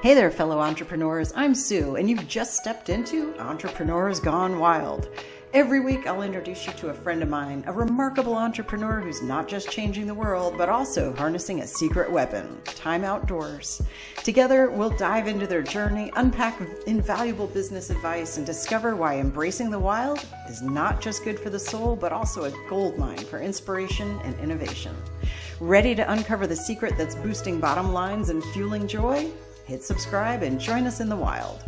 Hey there, fellow entrepreneurs. I'm Sue, and you've just stepped into Entrepreneurs Gone Wild. Every week, I'll introduce you to a friend of mine, a remarkable entrepreneur who's not just changing the world, but also harnessing a secret weapon, time outdoors. Together, we'll dive into their journey, unpack invaluable business advice, and discover why embracing the wild is not just good for the soul, but also a goldmine for inspiration and innovation. Ready to uncover the secret that's boosting bottom lines and fueling joy? Hit subscribe and join us in the wild.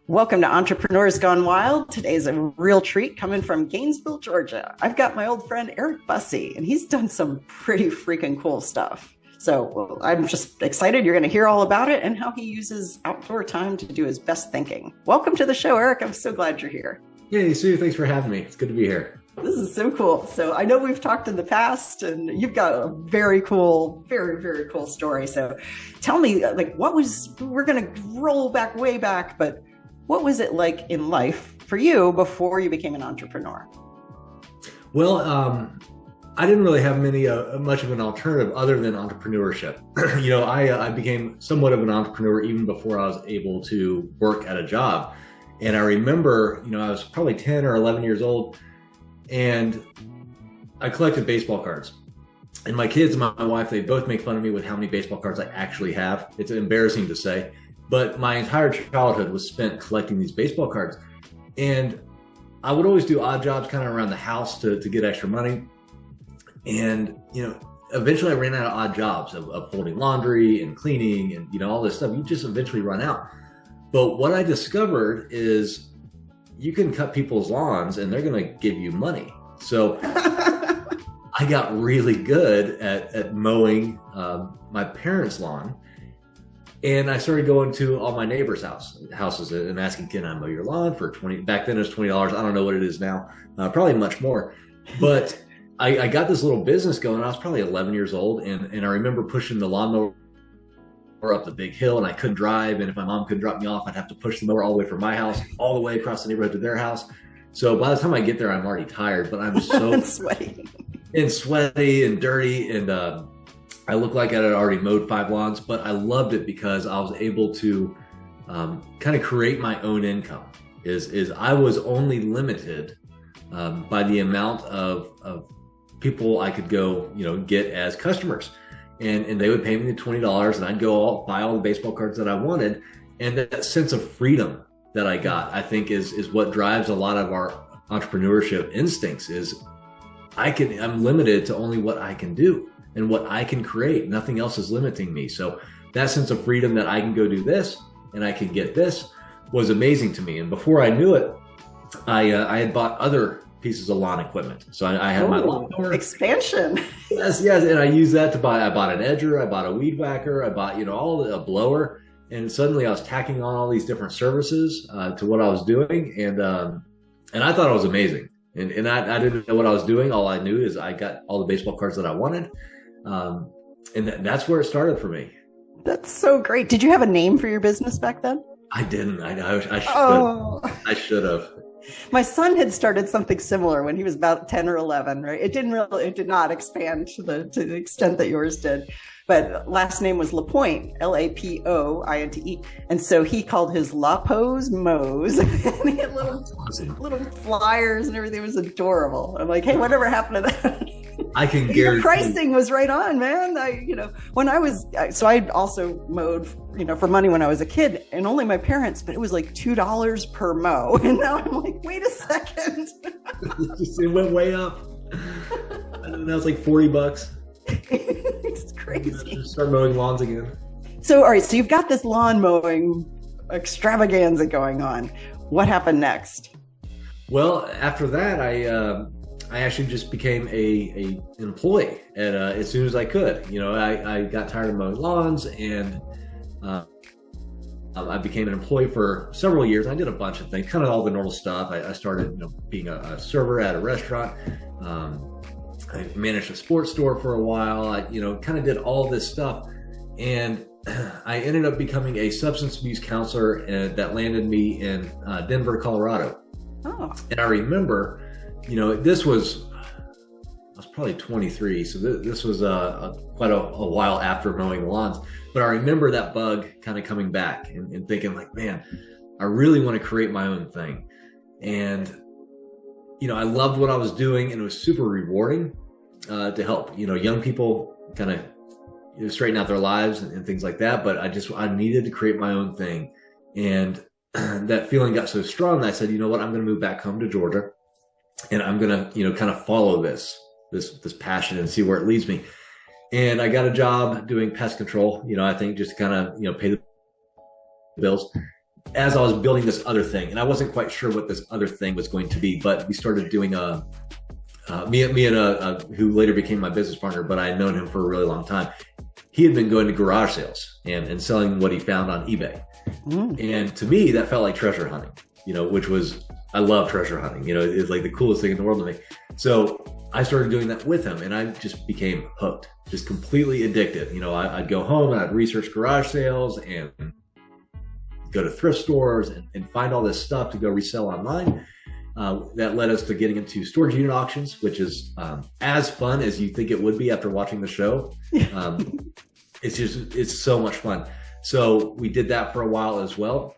Welcome to Entrepreneurs Gone Wild. Today's a real treat coming from Gainesville, Georgia. I've got my old friend Eric Bussey, and he's done some pretty freaking cool stuff. So I'm just excited you're going to hear all about it and how he uses outdoor time to do his best thinking. Welcome to the show, Eric. I'm so glad you're here. Hey, Sue, thanks for having me. It's good to be here. This is so cool. So I know we've talked in the past and you've got a very cool, very, very cool story. So tell me, we're going to roll back way back, but what was it like in life for you before you became an entrepreneur? Well, I didn't really have much of an alternative other than entrepreneurship. I became somewhat of an entrepreneur even before I was able to work at a job. And I remember, I was probably 10 or 11 years old, and I collected baseball cards. And my kids and my wife, they both make fun of me with how many baseball cards I actually have. It's embarrassing to say, but my entire childhood was spent collecting these baseball cards. And I would always do odd jobs kind of around the house to get extra money. And, eventually I ran out of odd jobs of folding laundry and cleaning and, all this stuff. You just eventually run out. But what I discovered is you can cut people's lawns and they're going to give you money. So I got really good at mowing my parents' lawn. And I started going to all my neighbors' houses and asking, can I mow your lawn for $20? Back then it was $20. I don't know what it is now, probably much more. But I got this little business going. I was probably 11 years old. And I remember pushing the lawnmower up the big hill, and I couldn't drive. And if my mom couldn't drop me off, I'd have to push the mower all the way from my house, all the way across the neighborhood to their house. So by the time I get there, I'm already tired, but I'm so sweaty and dirty. And I looked like I had already mowed 5 lawns, but I loved it because I was able to kind of create my own income. Is I was only limited by the amount of people I could go, get as customers. And they would pay me the $20 and I'd go buy all the baseball cards that I wanted. And that sense of freedom that I got, I think is what drives a lot of our entrepreneurship instincts is I'm limited to only what I can do and what I can create. Nothing else is limiting me. So that sense of freedom that I can go do this and I can get this was amazing to me. And before I knew it, I had bought other pieces of lawn equipment. So I had my lawnmower. Expansion. Yes. And I used that I bought an edger, I bought a weed whacker, I bought, a blower. And suddenly I was tacking on all these different services to what I was doing. And I thought it was amazing. And I didn't know what I was doing. All I knew is I got all the baseball cards that I wanted. And that's where it started for me. That's so great. Did you have a name for your business back then? I didn't. I should. Oh. I should have. My son had started something similar when he was about 10 or 11, right? It did not expand to the extent that yours did. But last name was Lapointe, Lapointe. And so he called his La Pose Mows. And he had little flyers and everything. It was adorable. I'm like, hey, whatever happened to that? I can guarantee. Your pricing was right on, man. I also mowed, for money when I was a kid, and only my parents, but it was like $2 per mow. And now I'm like, wait a second. It went way up. Now it's like $40. It's crazy. Start mowing lawns again. So, all right. So you've got this lawn mowing extravaganza going on. What happened next? Well, after that, I actually just became a employee as soon as I could. I got tired of mowing lawns, and I became an employee for several years. I did a bunch of things, kind of all the normal stuff. I started, being a server at a restaurant. I managed a sports store for a while. I, kind of did all this stuff, and I ended up becoming a substance abuse counselor, and that landed me in Denver, Colorado. Oh. And I remember, this was was probably 23. So this was quite a while after mowing the lawns. But I remember that bug kind of coming back and thinking like, man, I really want to create my own thing. And, I loved what I was doing, and it was super rewarding to help, young people kind of straighten out their lives and things like that. But I needed to create my own thing. And that feeling got so strong that I said, you know what, I'm going to move back home to Georgia, and I'm going to, kind of follow this passion and see where it leads me. And I got a job doing pest control, I think just to kind of, pay the bills as I was building this other thing. And I wasn't quite sure what this other thing was going to be, but we started doing me and who later became my business partner, but I had known him for a really long time. He had been going to garage sales and selling what he found on eBay. And to me, that felt like treasure hunting, which was, I love treasure hunting, it's like the coolest thing in the world to me. So I started doing that with him, and I just became hooked, just completely addicted. I'd go home and I'd research garage sales and go to thrift stores and find all this stuff to go resell online. That led us to getting into storage unit auctions, which is as fun as you think it would be after watching the show. It's so much fun. So we did that for a while as well.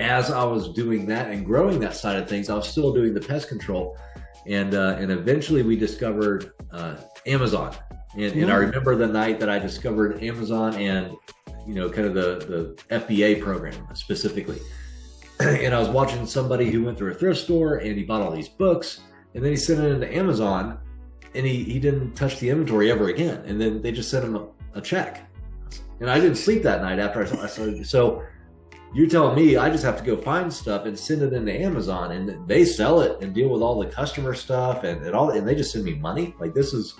As I was doing that and growing that side of things, I was still doing the pest control. And eventually we discovered Amazon. And I remember the night that I discovered Amazon and, kind of the FBA program specifically. And I was watching somebody who went through a thrift store and he bought all these books, and then he sent it into Amazon, and he didn't touch the inventory ever again. And then they just sent him a check. And I didn't sleep that night after I started. So you're telling me I just have to go find stuff and send it into Amazon, and they sell it and deal with all the customer stuff and they just send me money? Like, this is,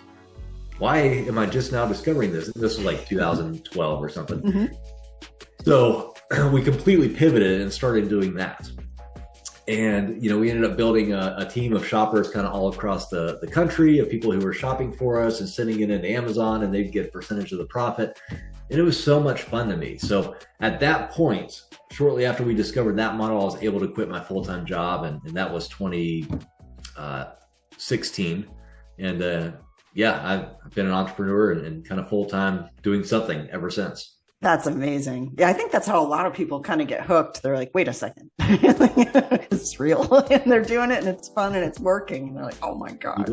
why am I just now discovering this? This was like 2012 or something. So we completely pivoted and started doing that. And, we ended up building a team of shoppers kind of all across the country, of people who were shopping for us and sending it into Amazon, and they'd get a percentage of the profit. And it was so much fun to me. So at that point, shortly after we discovered that model, I was able to quit my full-time job. And that was 2016. And I've been an entrepreneur and kind of full-time doing something ever since. That's amazing. Yeah, I think that's how a lot of people kind of get hooked. They're like, wait a second, it's real. And they're doing it and it's fun and it's working. And they're like, oh my God,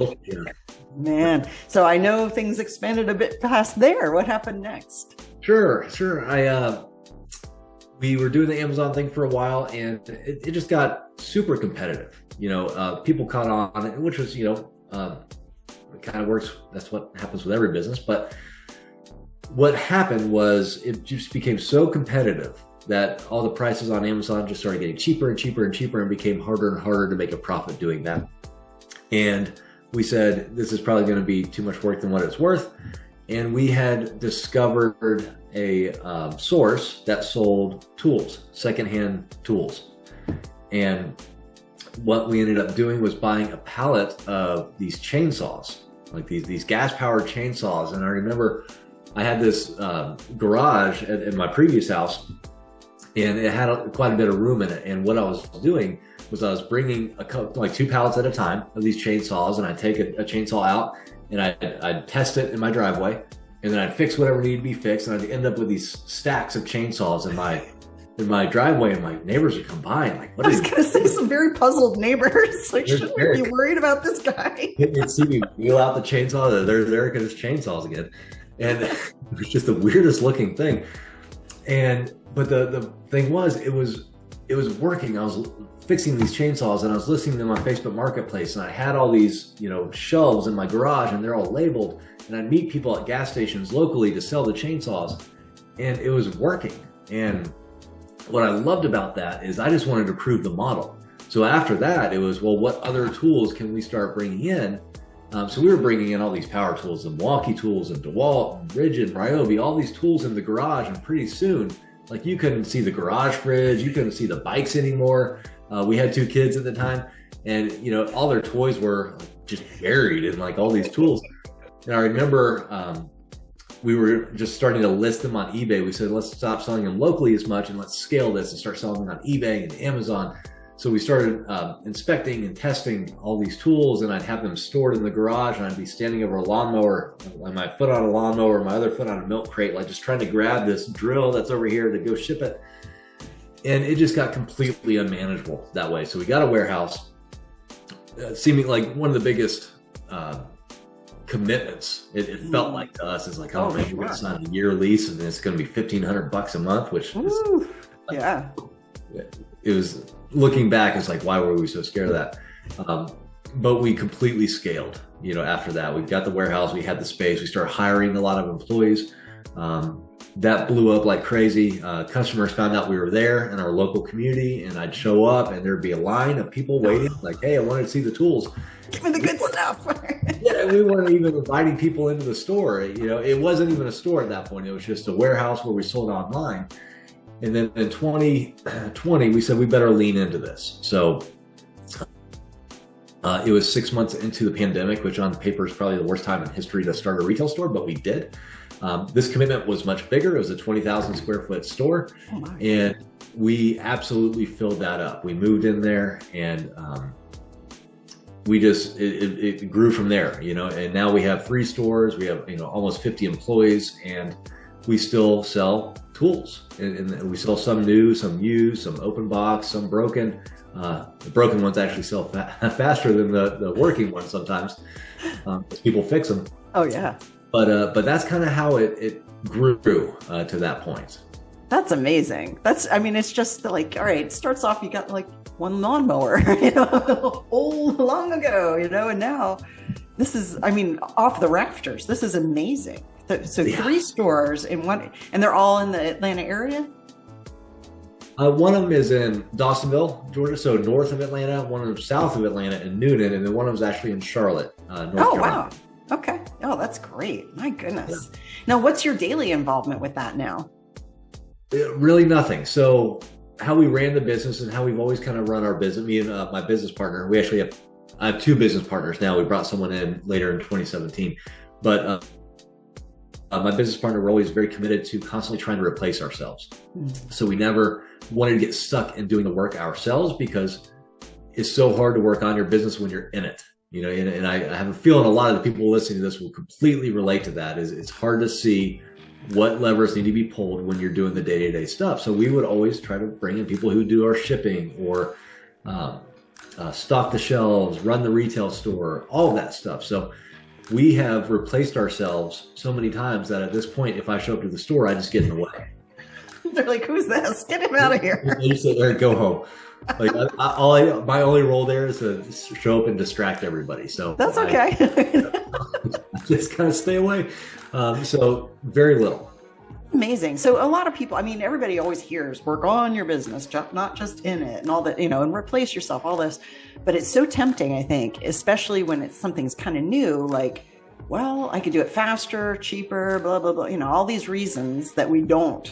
man. So I know things expanded a bit past there. What happened next? Sure. We were doing the Amazon thing for a while, and it just got super competitive. People caught on, which was, it kind of works. That's what happens with every business. But what happened was it just became so competitive that all the prices on Amazon just started getting cheaper and cheaper and cheaper, and became harder and harder to make a profit doing that. And we said, this is probably going to be too much work than what it's worth. And we had discovered a source that sold tools, secondhand tools. And what we ended up doing was buying a pallet of these chainsaws, like these gas-powered chainsaws. And I remember I had this garage in my previous house, and it had quite a bit of room in it. And what I was doing was I was bringing like 2 pallets at a time of these chainsaws, and I'd take a chainsaw out and I'd test it in my driveway, and then I'd fix whatever needed to be fixed, and I'd end up with these stacks of chainsaws in my driveway, and my neighbors would come by and like, what? I was gonna say, some very puzzled neighbors. Like, shouldn't we be worried about this guy? You'd see me wheel out the chainsaw. There's Eric and his chainsaws again. And it was just the weirdest looking thing. But the thing was, it was working. I was fixing these chainsaws, and I was listing them on Facebook Marketplace, and I had all these, shelves in my garage, and they're all labeled, and I'd meet people at gas stations locally to sell the chainsaws, and it was working. And what I loved about that is I just wanted to prove the model. So after that, it was, well, what other tools can we start bringing in? So we were bringing in all these power tools, and Milwaukee tools, and DeWalt, and Ridgid, Ryobi, all these tools in the garage. And pretty soon, like, you couldn't see the garage fridge, you couldn't see the bikes anymore. We had 2 kids at the time, and all their toys were just buried in like all these tools. And I remember we were just starting to list them on eBay. We said, let's stop selling them locally as much, and let's scale this and start selling them on eBay and Amazon. So we started inspecting and testing all these tools, and I'd have them stored in the garage, and I'd be standing over a lawnmower, like my foot on a lawnmower, my other foot on a milk crate, like just trying to grab this drill that's over here to go ship it. And it just got completely unmanageable that way. So we got a warehouse, seeming like one of the biggest commitments. It felt like to us. It's like, oh man, we're going to sign a year lease, and it's going to be $1,500 a month, which is, yeah. It was, looking back, it's like, why were we so scared of that? But we completely scaled, after that. We got the warehouse, we had the space, we started hiring a lot of employees. That blew up like crazy. Customers found out we were there in our local community, and I'd show up and there'd be a line of people waiting, like, hey, I wanted to see the tools. Give me the good stuff. Yeah, we weren't even inviting people into the store. It wasn't even a store at that point. It was just a warehouse where we sold online. And then in 2020, we said we better lean into this. So it was 6 months into the pandemic, which on paper is probably the worst time in history to start a retail store, but we did. This commitment was much bigger. It was a 20,000 square foot store, and we absolutely filled that up. We moved in there, and we just, it grew from there, and now we have 3 stores. We have, almost 50 employees, and we still sell tools, and we sell some new, some used, some open box, some broken. The broken ones actually sell faster than the working ones sometimes, because people fix them. Oh yeah. But that's kind of how it grew to that point. That's amazing. It's just like, all right, it starts off, you got like one lawnmower, long ago, and now this is, off the rafters. This is amazing. So 3 stores in one, and they're all in the Atlanta area? One of them is in Dawsonville, Georgia, so north of Atlanta. One of them south of Atlanta in Newnan, and then one of them is actually in Charlotte, North Carolina. Wow. Okay. Oh, that's great. My goodness. Yeah. Now, what's your daily involvement with that now? Really nothing. So how we ran the business and how we've always kind of run our business, me and my business partner, I have 2 business partners now. We brought someone in later in 2017, but my business partner, we're always very committed to constantly trying to replace ourselves. So we never wanted to get stuck in doing the work ourselves, because it's so hard to work on your business when you're in it. And I have a feeling a lot of the people listening to this will completely relate to that. It's hard to see what levers need to be pulled when you're doing the day-to-day stuff. So we would always try to bring in people who do our shipping, or stock the shelves, run the retail store, all of that stuff. So we have replaced ourselves so many times that at this point, if I show up to the store, I just get in the way. They're like, who's this? Get him out of here. You sit there and go home. Like my only role there is to show up and distract everybody. So that's okay. Just kind of stay away. So very little. Amazing. So a lot of people, everybody always hears work on your business, not just in it and all that, and replace yourself, all this. But it's so tempting, I think, especially when something's kind of new, like, well, I could do it faster, cheaper, blah, blah, blah, all these reasons that we don't,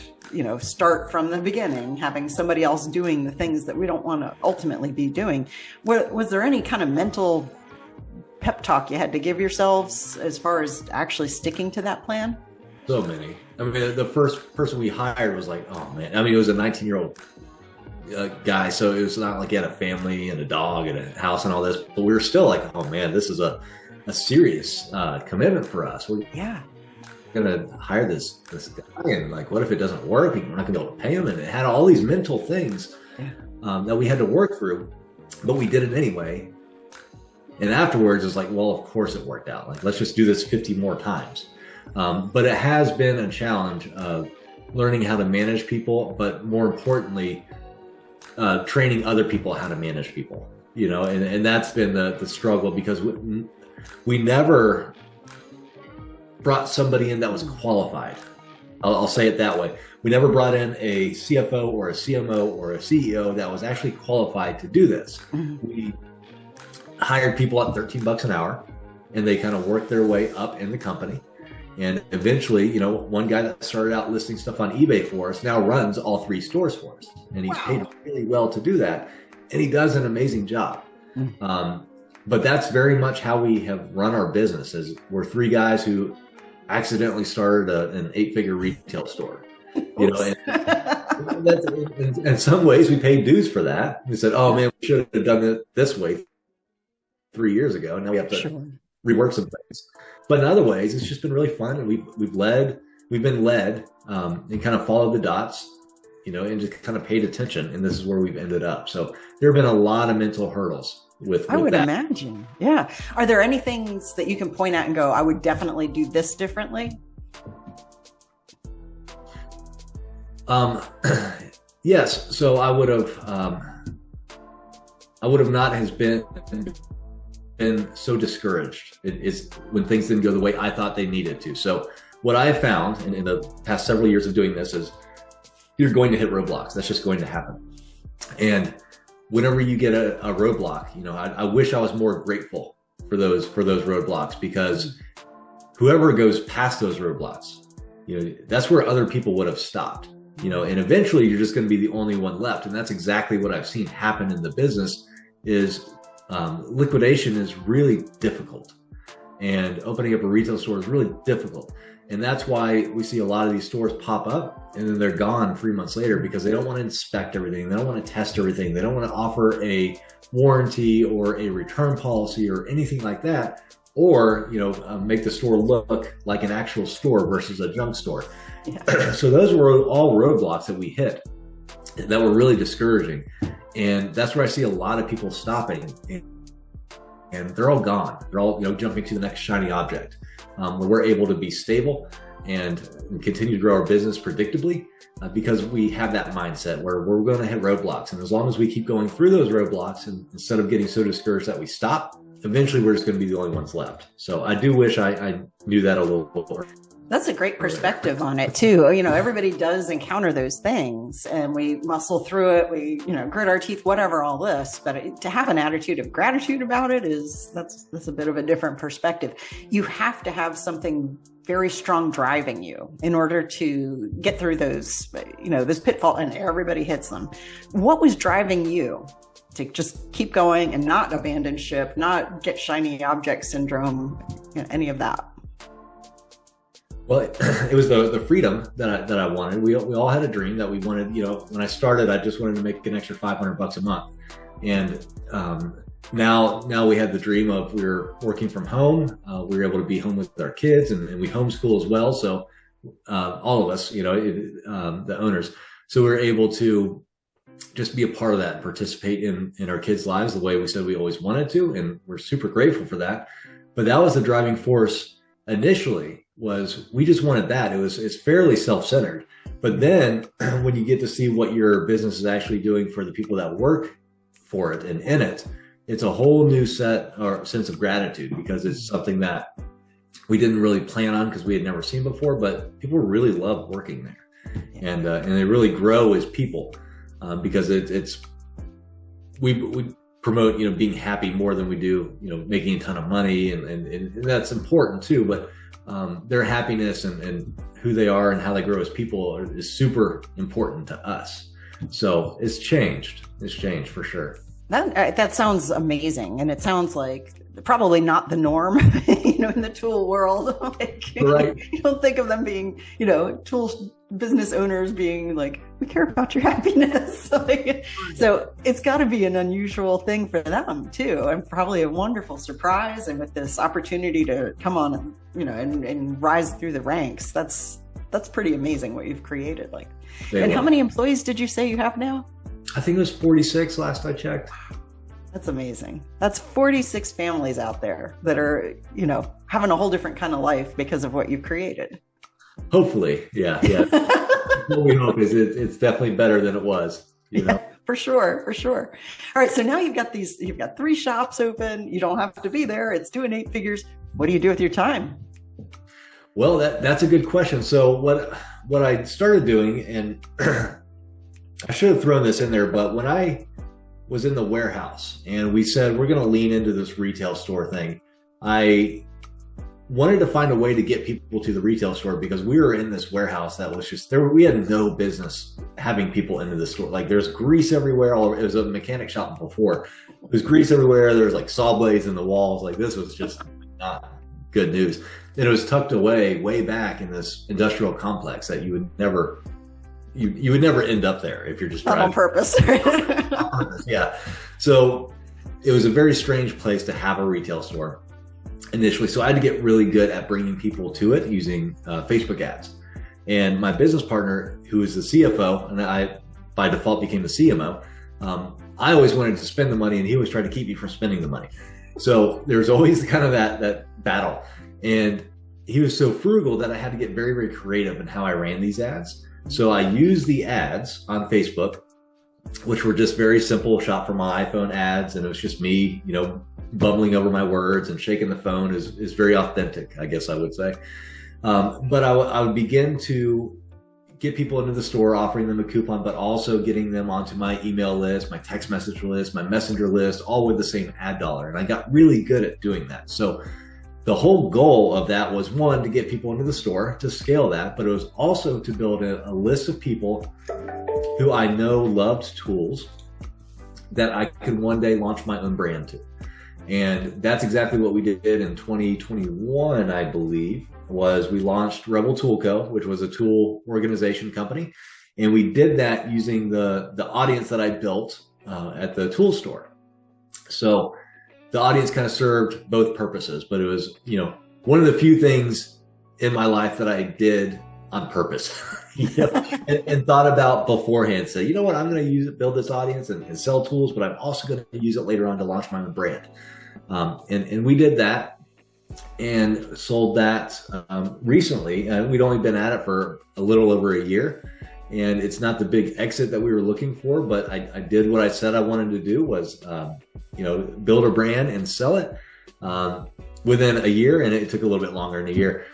start from the beginning, having somebody else doing the things that we don't want to ultimately be doing. Was there any kind of mental pep talk you had to give yourselves as far as actually sticking to that plan? So many. The first person we hired was like, oh man, it was a 19-year-old guy. So it was not like he had a family and a dog and a house and all this, but we were still like, oh man, this is a serious commitment for us. We're gonna hire this guy, and like, what if it doesn't work? We're not gonna be able to pay him. And it had all these mental things that we had to work through, but we did it anyway. And afterwards, it's like, well, of course it worked out. Like, let's just do this 50 more times. But it has been a challenge of learning how to manage people, but more importantly, training other people how to manage people, and that's been the struggle, because we never brought somebody in that was qualified. I'll say it that way. We never brought in a CFO or a CMO or a CEO that was actually qualified to do this. Mm-hmm. We hired people at $13 an hour, and they kind of worked their way up in the company. And eventually, one guy that started out listing stuff on eBay for us now runs all 3 stores for us. And he's paid really well to do that. And he does an amazing job. Mm-hmm. But that's very much how we have run our business. Is we're 3 guys who accidentally started an 8-figure retail store. And That's, in some ways, we paid dues for that. We said, "Oh man, we should have done it this way 3 years ago." And now we have to rework some things. But in other ways, it's just been really fun, and we've been led, and kind of followed the dots, and just kind of paid attention. And this is where we've ended up. So there have been a lot of mental hurdles with I would that. imagine. Yeah. Are there any things that you can point out and go, I would definitely do this differently? Yes. So I would have not has been so discouraged. It is when things didn't go the way I thought they needed to. So what I found in the past several years of doing this is you're going to hit roadblocks. That's just going to happen. And whenever you get a roadblock, I wish I was more grateful for those roadblocks, because whoever goes past those roadblocks, that's where other people would have stopped, and eventually you're just going to be the only one left. And that's exactly what I've seen happen in the business is liquidation is really difficult, and opening up a retail store is really difficult. And that's why we see a lot of these stores pop up and then they're gone 3 months later, because they don't want to inspect everything. They don't want to test everything. They don't want to offer a warranty or a return policy or anything like that, or, make the store look like an actual store versus a junk store. Yeah. So those were all roadblocks that we hit that were really discouraging. And that's where I see a lot of people stopping, and they're all gone. They're all, jumping to the next shiny object. Where we're able to be stable and continue to grow our business predictably, because we have that mindset where we're going to hit roadblocks. And as long as we keep going through those roadblocks, and instead of getting so discouraged that we stop, eventually we're just going to be the only ones left. So I do wish I knew that a little more. That's a great perspective on it too. Everybody does encounter those things, and we muscle through it. We, grit our teeth, whatever, all this, but to have an attitude of gratitude about it that's a bit of a different perspective. You have to have something very strong driving you in order to get through those, this pitfall, and everybody hits them. What was driving you to just keep going and not abandon ship, not get shiny object syndrome, any of that? Well, it was the freedom that I wanted. We all had a dream that we wanted. When I started, I just wanted to make an extra $500 a month, and now we have the dream of we're working from home. We're able to be home with our kids, and we homeschool as well. So all of us, the owners, so we're able to just be a part of that and participate in our kids' lives the way we said we always wanted to, and we're super grateful for that. But that was the driving force initially. Was we just wanted that. It's fairly self-centered. But then when you get to see what your business is actually doing for the people that work for it and in it, it's a whole new sense of gratitude, because it's something that we didn't really plan on because we had never seen before, but people really love working there. And they really grow as people, because we promote, being happy more than we do, making a ton of money, and that's important too. But their happiness and who they are and how they grow as people is super important to us. So it's changed. It's changed for sure. That sounds amazing. And it sounds like probably not the norm, in the tool world. Right. You don't think of them being, tool business owners being like, we care about your happiness. So it's got to be an unusual thing for them too, and probably a wonderful surprise. And with this opportunity to come on, and rise through the ranks, that's pretty amazing what you've created. How many employees did you say you have now? I think it was 46 last I checked. That's amazing. That's 46 families out there that are, having a whole different kind of life because of what you've created. Hopefully. Yeah. What we hope is it's definitely better than it was, Yeah, for sure. All right. So now you've got 3 shops open. You don't have to be there. It's doing 8 figures. What do you do with your time? Well, that's a good question. So what I started doing, and I should have thrown this in there, but when I was in the warehouse and we said, we're going to lean into this retail store thing, I wanted to find a way to get people to the retail store, because we were in this warehouse that was just there. We had no business having people into the store. There's grease everywhere. It was a mechanic shop before. There's grease everywhere. There was saw blades in the walls. This was just not good news. And it was tucked away way back in this industrial complex that you would never you would never end up there if you're just not driving. on purpose. On purpose, yeah. So it was a very strange place to have a retail store initially. So I had to get really good at bringing people to it using Facebook ads. And my business partner, who is the CFO, and I by default became the CMO, I always wanted to spend the money, and he always tried to keep me from spending the money. So there's always kind of that battle. And he was so frugal that I had to get very, very creative in how I ran these ads. So I used the ads on Facebook, which were just very simple shop from my iPhone ads. And it was just me, bumbling over my words and shaking the phone is very authentic, I guess I would say. But I would begin to get people into the store, offering them a coupon, but also getting them onto my email list, my text message list, my messenger list, all with the same ad dollar. And I got really good at doing that. So the whole goal of that was, one, to get people into the store, to scale that, but it was also to build a list of people who I know loved tools that I could one day launch my own brand to. And that's exactly what we did in 2021, I believe, was we launched Rebel ToolCo, which was a tool organization company. And we did that using the audience that I built at the tool store. So the audience kind of served both purposes, but it was, one of the few things in my life that I did on purpose, and thought about beforehand. Say, you know what, I'm going to build this audience and sell tools, but I'm also going to use it later on to launch my own brand. And we did that and sold that recently. We'd only been at it for a little over a year, and it's not the big exit that we were looking for, but I did what I said I wanted to do, was build a brand and sell it within a year, and it took a little bit longer than a year.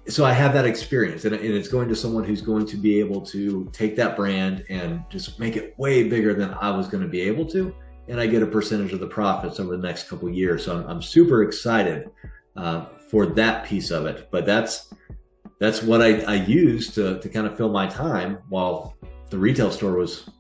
So I have that experience, and it's going to someone who's going to be able to take that brand and just make it way bigger than I was going to be able to. And I get a percentage of the profits over the next couple of years. So I'm super excited for that piece of it. But that's what I use to kind of fill my time while the retail store was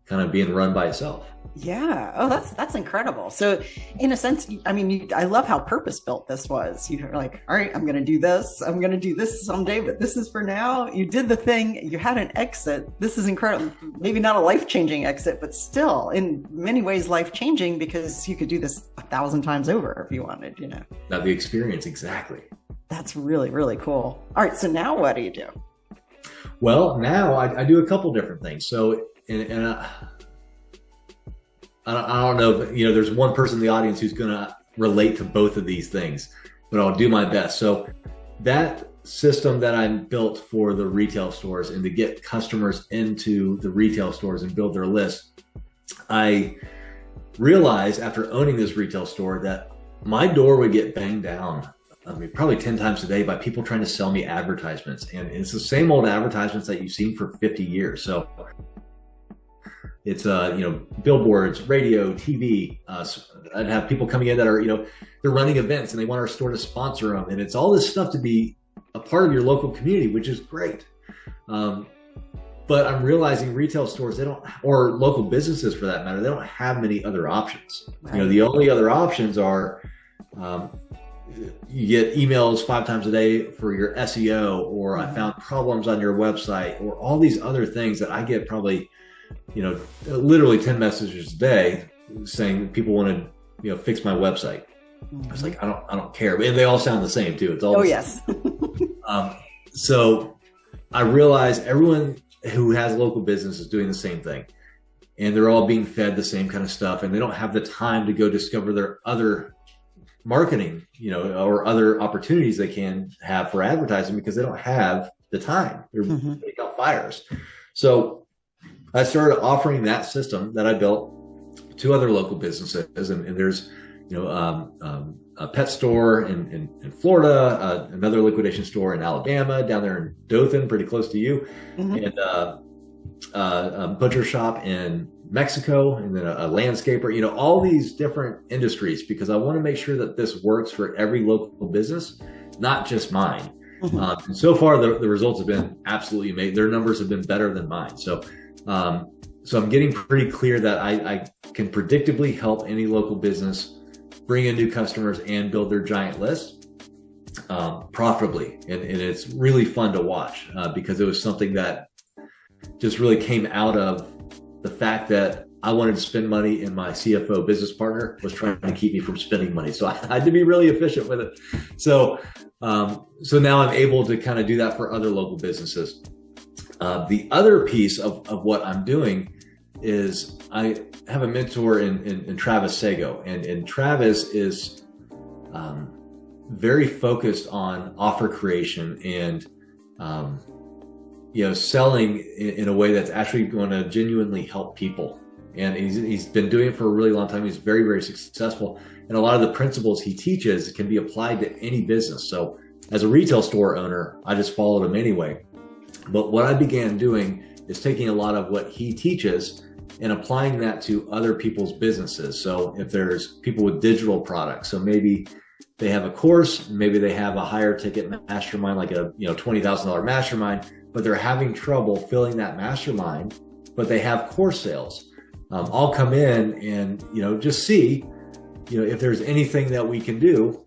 kind of being run by itself. Yeah. Oh, that's incredible. So in a sense, I love how purpose built this was. You're like, all right, I'm going to do this. I'm going to do this someday, but this is for now. You did the thing. You had an exit. This is incredible. Maybe not a life-changing exit, but still in many ways life-changing, because you could do this 1,000 times over if you wanted, Not the experience. Exactly. That's really, really cool. All right. So now what do you do? Well, now I do a couple different things. So, I don't know, but there's one person in the audience who's going to relate to both of these things, but I'll do my best. So that system that I built for the retail stores and to get customers into the retail stores and build their list, I realized after owning this retail store that my door would get banged down, probably 10 times a day, by people trying to sell me advertisements. And it's the same old advertisements that you've seen for 50 years. So it's billboards, radio, TV. I'd have people coming in that are they're running events and they want our store to sponsor them, and it's all this stuff to be a part of your local community, which is great. But I'm realizing retail stores, they don't, or local businesses for that matter, they don't have many other options. Right. The only other options are you get emails 5 times a day for your SEO, or I found problems on your website, or all these other things that I get probably literally 10 messages a day saying people want to, fix my website. I was like, I don't care. And they all sound the same too. It's all yes. So I realized everyone who has local business is doing the same thing, and they're all being fed the same kind of stuff, and they don't have the time to go discover their other marketing, or other opportunities they can have for advertising, because they don't have the time. They're putting out fires. So I started offering that system that I built to other local businesses, and there's, a pet store in Florida, another liquidation store in Alabama, down there in Dothan, pretty close to you, and a butcher shop in Mexico, and then a landscaper. All these different industries, because I want to make sure that this works for every local business, not just mine. And so far, the results have been absolutely amazing. Their numbers have been better than mine. So I'm getting pretty clear that I can predictably help any local business bring in new customers and build their giant list profitably. And it's really fun to watch because it was something that just really came out of the fact that I wanted to spend money and my CFO business partner was trying to keep me from spending money. So I had to be really efficient with it. So now I'm able to kind of do that for other local businesses. The other piece of what I'm doing is I have a mentor in Travis Sago, and Travis is very focused on offer creation and selling in a way that's actually going to genuinely help people. And he's been doing it for a really long time. He's very, very successful. And a lot of the principles he teaches can be applied to any business. So as a retail store owner, I just followed him anyway. But what I began doing is taking a lot of what he teaches and applying that to other people's businesses. So if there's people with digital products, so maybe they have a course, maybe they have a higher ticket mastermind, like a $20,000 mastermind, but they're having trouble filling that mastermind, but they have course sales. I'll come in and just see if there's anything that we can do,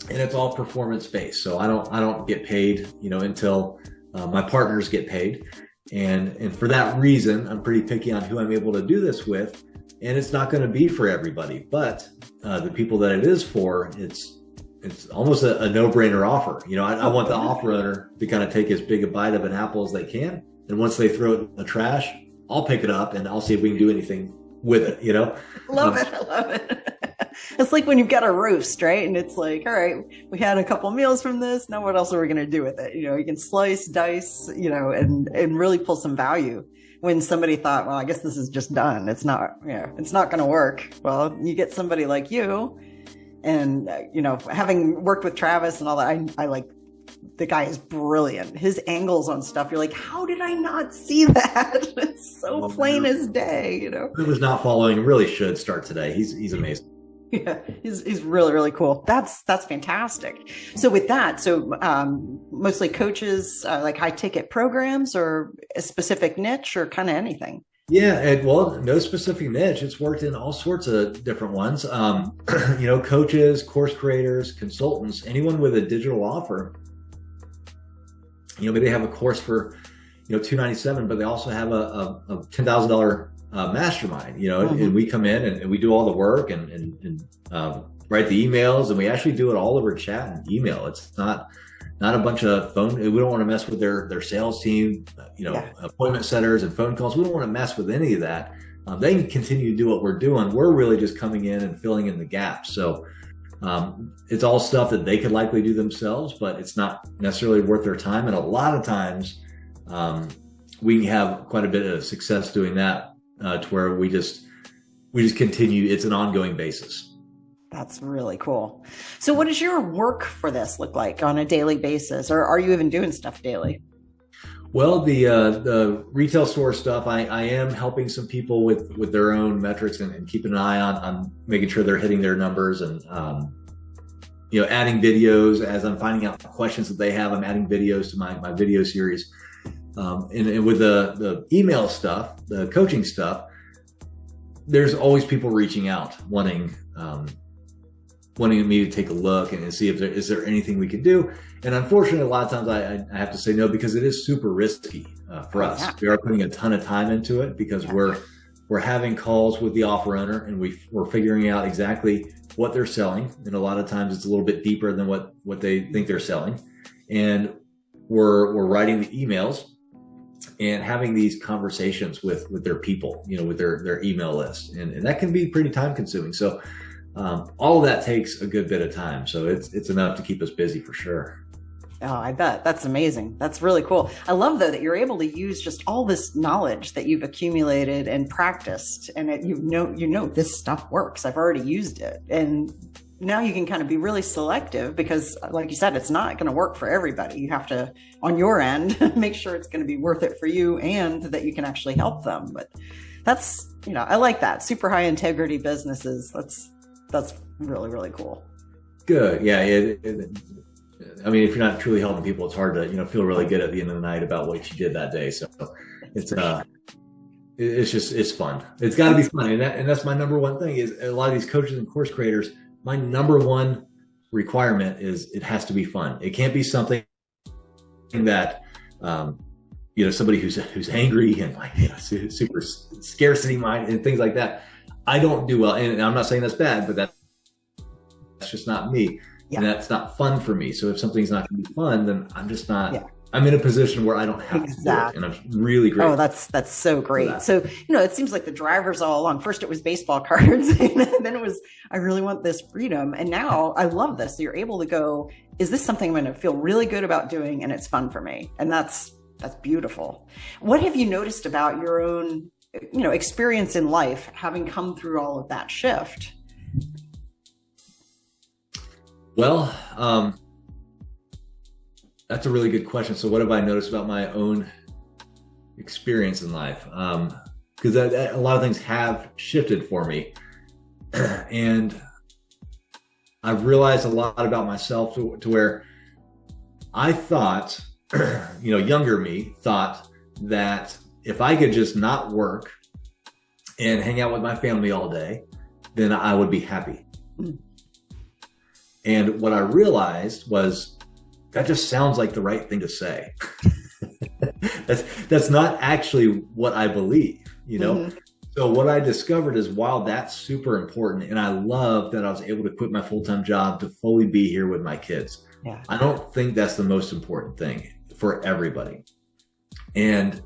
and it's all performance based. So I don't get paid until my partners get paid, and for that reason I'm pretty picky on who I'm able to do this with, and it's not going to be for everybody, but the people that it is for, it's almost a no-brainer offer. I want the offer owner to kind of take as big a bite of an apple as they can, and once they throw it in the trash, I'll pick it up and I'll see if we can do anything with it, Love it. I love it. It's like when you've got a roast, right? And it's like, all right, we had a couple meals from this. Now what else are we going to do with it? You can slice, dice, and really pull some value. When somebody thought, well, I guess this is just done. It's not, it's not going to work. Well, you get somebody like you, and, having worked with Travis and all that, I like, the guy is brilliant. His angles on stuff, you're like, how did I not see that? It's so plain as day, Who was not following really should start today. He's amazing. Yeah, he's really, really cool. That's fantastic. So with that, mostly coaches, like high ticket programs, or a specific niche, or kind of anything? Yeah, and no specific niche. It's worked in all sorts of different ones. Coaches, course creators, consultants, anyone with a digital offer. Maybe they have a course for, $297, but they also have a $10,000 mastermind, and we come in and we do all the work and write the emails, and we actually do it all over chat and email. It's not a bunch of phone. We don't want to mess with their sales team, appointment setters and phone calls. We don't want to mess with any of that. They can continue to do what we're doing. We're really just coming in and filling in the gaps. So it's all stuff that they could likely do themselves, but it's not necessarily worth their time. And a lot of times we have quite a bit of success doing that, to where we just continue. It's an ongoing basis. That's really cool. So what does your work for this look like on a daily basis? Or are you even doing stuff daily? Well, the retail store stuff, I am helping some people with their own metrics and keeping an eye on making sure they're hitting their numbers, and adding videos as I'm finding out questions that they have. I'm adding videos to my video series, and with the email stuff, the coaching stuff, there's always people reaching out wanting me to take a look and see if is there anything we can do. And unfortunately, a lot of times I have to say no, because it is super risky for us. We are putting a ton of time into it, because we're having calls with the offer owner, and we're figuring out exactly what they're selling. And a lot of times it's a little bit deeper than what they think they're selling. And we're writing the emails and having these conversations with their people, with their email list. And that can be pretty time consuming. So all of that takes a good bit of time. So it's enough to keep us busy for sure. Oh, I bet. That's amazing. That's really cool. I love, though, that you're able to use just all this knowledge that you've accumulated and practiced, and that you know this stuff works. I've already used it. And now you can kind of be really selective, because like you said, it's not going to work for everybody. You have to, on your end, make sure it's going to be worth it for you and that you can actually help them. But that's, I like that. Super high integrity businesses. That's really, really cool. Good. Yeah. I mean, if you're not truly helping people, it's hard to, feel really good at the end of the night about what you did that day. So it's fun. It's got to be fun. And that's my number one thing, is a lot of these coaches and course creators, my number one requirement is it has to be fun. It can't be something that, somebody who's angry and like, super scarcity mind and things like that. I don't do well. And I'm not saying that's bad, but that's just not me. Yeah. And that's not fun for me. So if something's not going to be fun, then I'm just not, I'm in a position where I don't have to do it. And I'm really grateful. Oh, that's so great. So, it seems like the drivers all along. First it was baseball cards, and then it was, I really want this freedom. And now I love this. So you're able to go, is this something I'm going to feel really good about doing? And it's fun for me. And that's beautiful. What have you noticed about your own, experience in life, having come through all of that shift? Well, that's a really good question. So what have I noticed about my own experience in life? Because a lot of things have shifted for me. And I've realized a lot about myself to where I thought, younger me thought that if I could just not work and hang out with my family all day, then I would be happy. And what I realized was, that just sounds like the right thing to say. That's not actually what I believe, Mm-hmm. So what I discovered is, while that's super important, and I love that I was able to quit my full-time job to fully be here with my kids. Yeah. I don't think that's the most important thing for everybody. And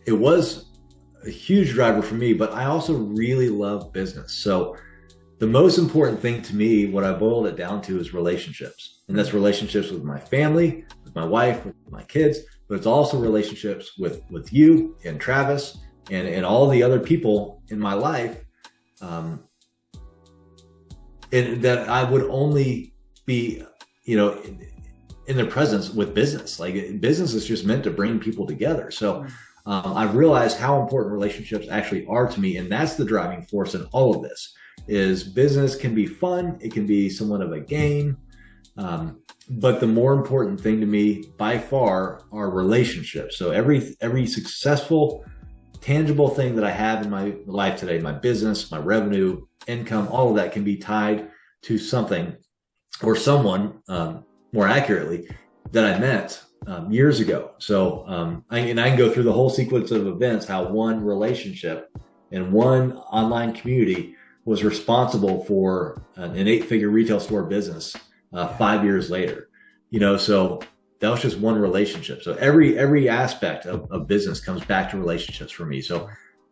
it was a huge driver for me, but I also really love business. So the most important thing to me, what I boiled it down to, is relationships. And that's relationships with my family, with my wife, with my kids, but it's also relationships with you and Travis and all the other people in my life. And that I would only be, in their presence with business. Like, business is just meant to bring people together. So I've realized how important relationships actually are to me. And that's the driving force in all of this. Is business can be fun. It can be somewhat of a game. But the more important thing to me by far are relationships. So every successful, tangible thing that I have in my life today, my business, my revenue, income, all of that can be tied to something or someone, more accurately, that I met years ago. So I can go through the whole sequence of events, how one relationship and one online community was responsible for an 8-figure retail store business 5 years later. So that was just one relationship. So every aspect of business comes back to relationships for me. So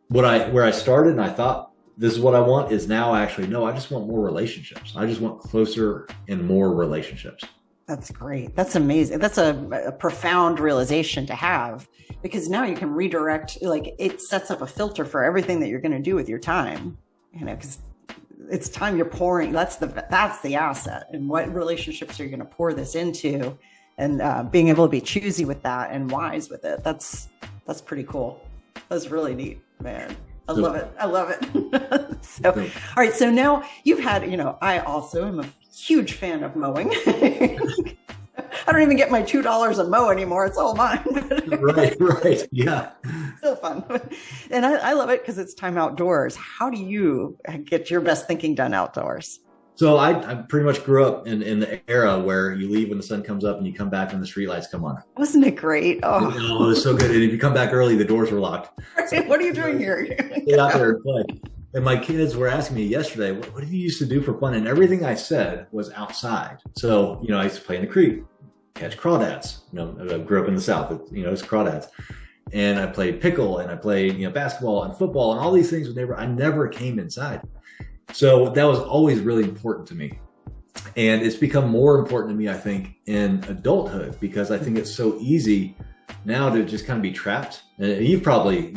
where I started and I thought this is what I want is now actually, no, I just want more relationships. I just want closer and more relationships. That's great. That's amazing. That's a profound realization to have, because now you can redirect, like, it sets up a filter for everything that you're going to do with your time, because it's time you're pouring. That's the asset. And what relationships are you going to pour this into, and being able to be choosy with that and wise with it. That's pretty cool. That's really neat, man. I love it. I love it. So, all right. So now you've had, I also am a huge fan of mowing. I don't even get my $2 a mow anymore. It's all mine. Right. Yeah. Still fun. And I love it because it's time outdoors. How do you get your best thinking done outdoors? So I pretty much grew up in the era where you leave when the sun comes up and you come back when the streetlights come on. Wasn't it great? Oh, it was so good. And if you come back early, the doors were locked. So, what are you doing here? Get out there and play. And my kids were asking me yesterday, what did you used to do for fun? And everything I said was outside. So, I used to play in the creek, catch crawdads. I grew up in the South, it's crawdads. And I played pickle, and I played, basketball and football, and all these things. I never came inside. So that was always really important to me. And it's become more important to me, I think, in adulthood, because I think it's so easy now to just kind of be trapped. And you've probably,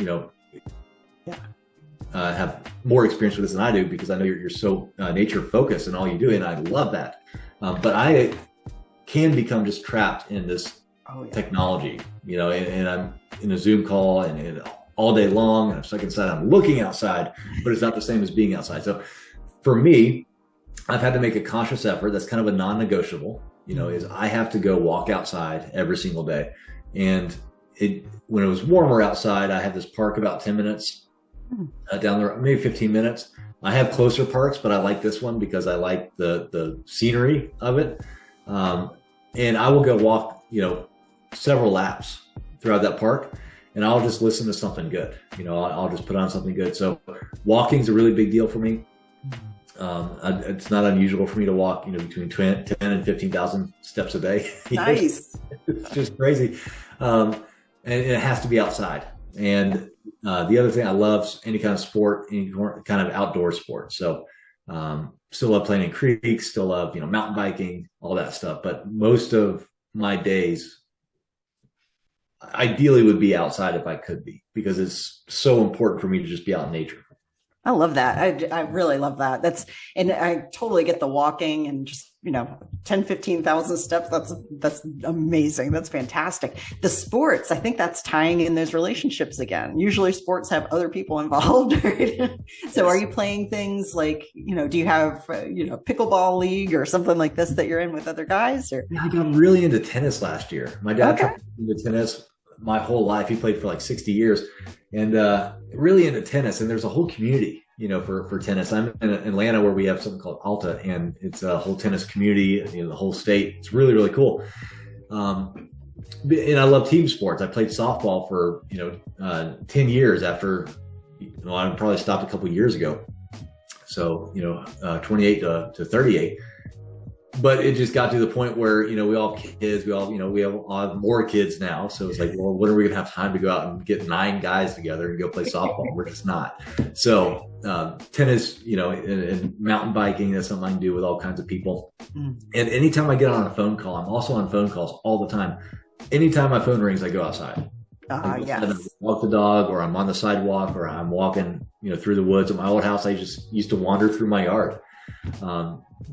have more experience with this than I do, because I know you're so nature focused in all you do. And I love that. But I can become just trapped in this technology, and I'm in a Zoom call and all day long, and I'm stuck inside. I'm looking outside, but it's not the same as being outside. So for me, I've had to make a conscious effort. That's kind of a non-negotiable, is I have to go walk outside every single day. And when it was warmer outside, I had this park about 10 minutes down the road, maybe 15 minutes. I have closer parks, but I like this one because I like the scenery of it. And I will go walk, several laps throughout that park. and I'll just listen to something good. I'll just put on something good. So walking's a really big deal for me. It's not unusual for me to walk, between 10 and 15,000 steps a day. Nice. It's just crazy. And it has to be outside. And the other thing, I love any kind of sport, any kind of outdoor sport. So still love playing in creeks, still love, mountain biking, all that stuff. But most of my days ideally would be outside if I could be, because it's so important for me to just be out in nature. I love that. I really love that. And I totally get the walking and just, 10, 15,000 steps. That's amazing. That's fantastic. The sports, I think that's tying in those relationships again. Usually sports have other people involved, right? So yes. Are you playing things like, do you have, pickleball league or something like this that you're in with other guys? Or I got really into tennis last year. My dad tried into tennis my whole life. He played for like 60 years and really into tennis. And there's a whole community, for tennis. I'm in Atlanta where we have something called Alta, and it's a whole tennis community, the whole state. It's really, really cool. And I love team sports. I played softball for, 10 years after, I probably stopped a couple of years ago. So, 28 to 38. But it just got to the point where, we all have kids, we have more kids now. So it's like, well, when are we going to have time to go out and get 9 guys together and go play softball? We're just not. So tennis, and mountain biking, that's something I can do with all kinds of people. And anytime I get on a phone call, I'm also on phone calls all the time. Anytime my phone rings, I go outside. Yes. I walk the dog, or I'm on the sidewalk, or I'm walking, through the woods. At my old house, I just used to wander through my yard.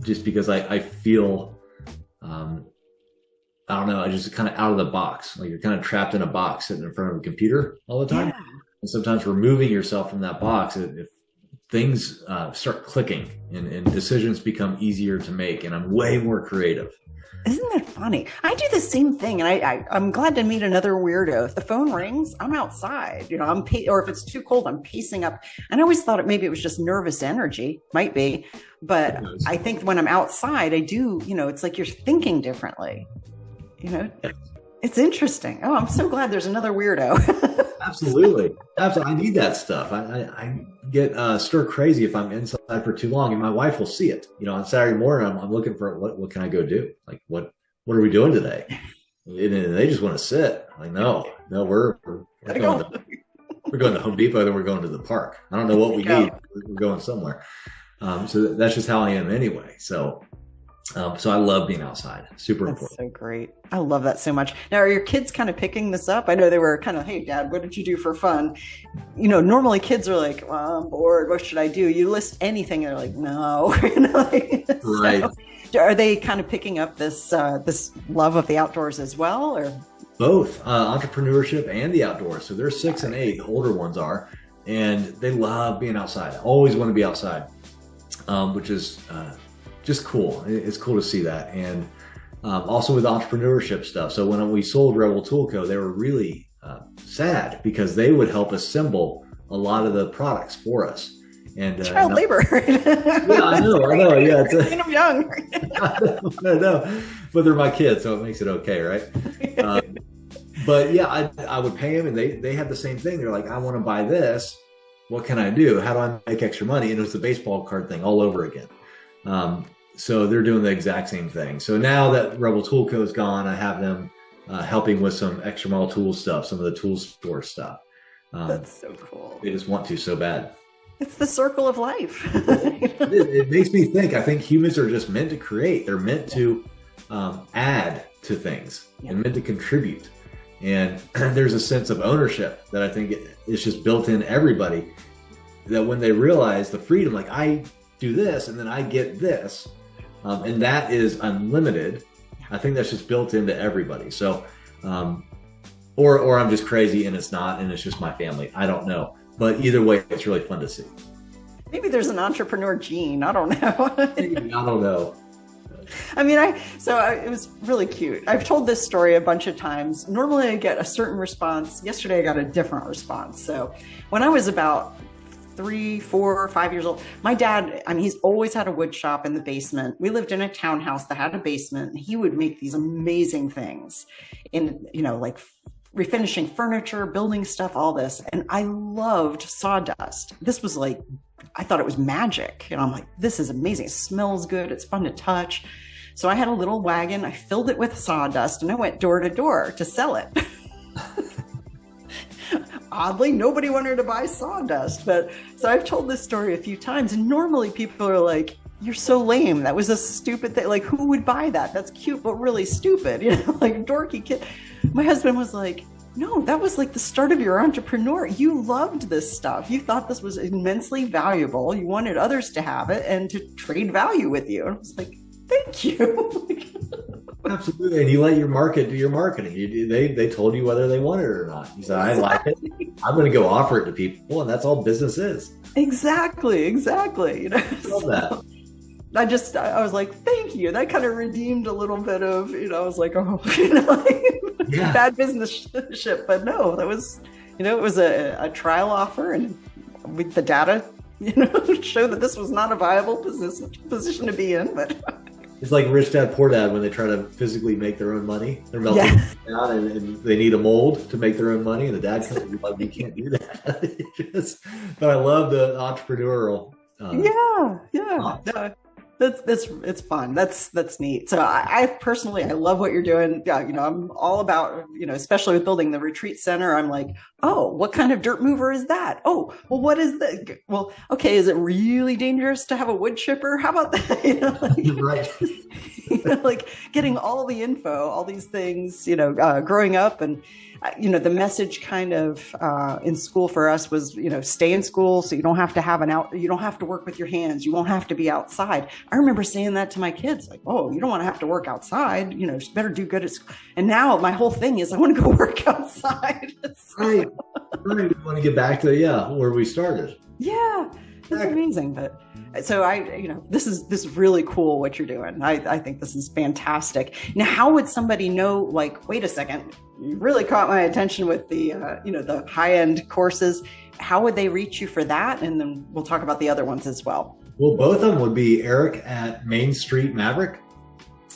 Just because I feel, I don't know, I just kind of out of the box. Like you're kind of trapped in a box sitting in front of a computer all the time. Yeah. And sometimes removing yourself from that box, if things start clicking and decisions become easier to make, and I'm way more creative. Isn't that funny? I do the same thing, and I'm glad to meet another weirdo. If the phone rings, I'm outside. Or if it's too cold, I'm pacing up. And I always thought maybe it was just nervous energy. Might be, but I think when I'm outside, I do. It's like you're thinking differently. It's interesting. Oh, I'm so glad there's another weirdo. Absolutely. I need that stuff. I get stir crazy if I'm inside for too long, and my wife will see it. On Saturday morning, I'm looking for what can I go do? Like what are we doing today? And they just want to sit. Like no, we're going to Home Depot, then we're going to the park. I don't know what we need. We're going somewhere. So that's just how I am anyway. So I love being outside. Super important. That's so great. I love that so much. Now, are your kids kind of picking this up? I know they were kind of, hey, Dad, what did you do for fun? Normally kids are like, well, I'm bored. What should I do? You list anything. And they're like, no. Right. So, are they kind of picking up this love of the outdoors as well? Or both entrepreneurship and the outdoors. So they're 6 and 8. The older ones are. And they love being outside. Always want to be outside, which is just cool. It's cool to see that. And also with entrepreneurship stuff. So when we sold Rebel ToolCo, they were really sad because they would help assemble a lot of the products for us. And child labor. Yeah, I know. Yeah, I'm young. I know, but they're my kids, so it makes it okay, right? But yeah, I would pay them, and they had the same thing. They're like, I want to buy this. What can I do? How do I make extra money? And it was the baseball card thing all over again. So they're doing the exact same thing. So now that Rebel ToolCo is gone, I have them helping with some extra mile tool stuff, some of the tool store stuff. That's so cool. They just want to so bad. It's the circle of life. It makes me think. I think humans are just meant to create. They're meant to add to things and meant to contribute. And there's a sense of ownership that I think is just built in everybody, that when they realize the freedom, like I do this and then I get this, and that is unlimited. I think that's just built into everybody. So, or I'm just crazy and it's not, and it's just my family. I don't know. But either way, it's really fun to see. Maybe there's an entrepreneur gene. I don't know. I don't know. I mean, it was really cute. I've told this story a bunch of times. Normally I get a certain response. Yesterday I got a different response. So when I was about 3, 4, 5 years old, my dad, he's always had a wood shop in the basement. We lived in a townhouse that had a basement. And he would make these amazing things in, like refinishing furniture, building stuff, all this. And I loved sawdust. This was like, I thought it was magic. And I'm like, this is amazing. It smells good. It's fun to touch. So I had a little wagon. I filled it with sawdust and I went door to door to sell it. Oddly, nobody wanted to buy sawdust. But so I've told this story a few times, and normally people are like, you're so lame. That was a stupid thing. Like, who would buy that? That's cute, but really stupid. Like dorky kid. My husband was like, no, that was like the start of your entrepreneur. You loved this stuff. You thought this was immensely valuable. You wanted others to have it and to trade value with you. And I was like, thank you. Absolutely. And you let your market do your marketing. They told you whether they wanted it or not. You said, I like it. I'm going to go offer it to people. And that's all business is. Exactly. Love that. I was like, thank you. That kind of redeemed a little bit of, I was like, oh, bad business ship. But no, that was, it was a trial offer, and with the data, showed that this was not a viable position to be in. But it's like Rich Dad Poor Dad when they try to physically make their own money. They're melting down and they need a mold to make their own money. And the dad comes and like, you can't do that. But I love the entrepreneurial. It's fun. That's neat. So I personally, I love what you're doing. Yeah, I'm all about, especially with building the retreat center. I'm like, oh, what kind of dirt mover is that? Oh, well, what is that? Well, okay, is it really dangerous to have a wood chipper? How about that? Right. Like getting all the info, all these things, growing up, and the message kind of in school for us was, stay in school so you don't have to you don't have to work with your hands. You won't have to be outside. I remember saying that to my kids, like, oh, you don't want to have to work outside. Just better do good at school. And now my whole thing is I want to go work outside. Right. We want to get back to where we started. Yeah, it's amazing. But so this is really cool what you're doing. I think this is fantastic. Now, how would somebody know, like, wait a second, you really caught my attention with the, the high-end courses. How would they reach you for that? And then we'll talk about the other ones as well. Well, both of them would be Eric at Main Street Maverick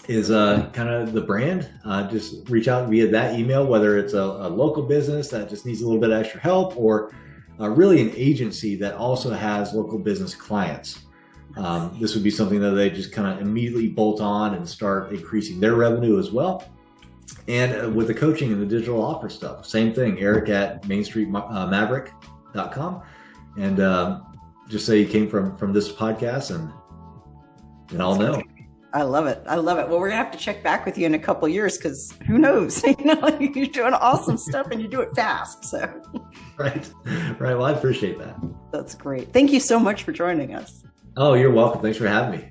is kind of the brand. Just reach out via that email, whether it's a local business that just needs a little bit of extra help, or really an agency that also has local business clients. This would be something that they just kind of immediately bolt on and start increasing their revenue as well. And with the coaching and the digital offer stuff, same thing, Eric at mainstreetmaverick.com. And just say you came from this podcast and I'll know. I love it. Well, we're going to have to check back with you in a couple of years, because who knows? You're doing awesome stuff and you do it fast. So. Right. Well, I appreciate that. That's great. Thank you so much for joining us. Oh, you're welcome. Thanks for having me.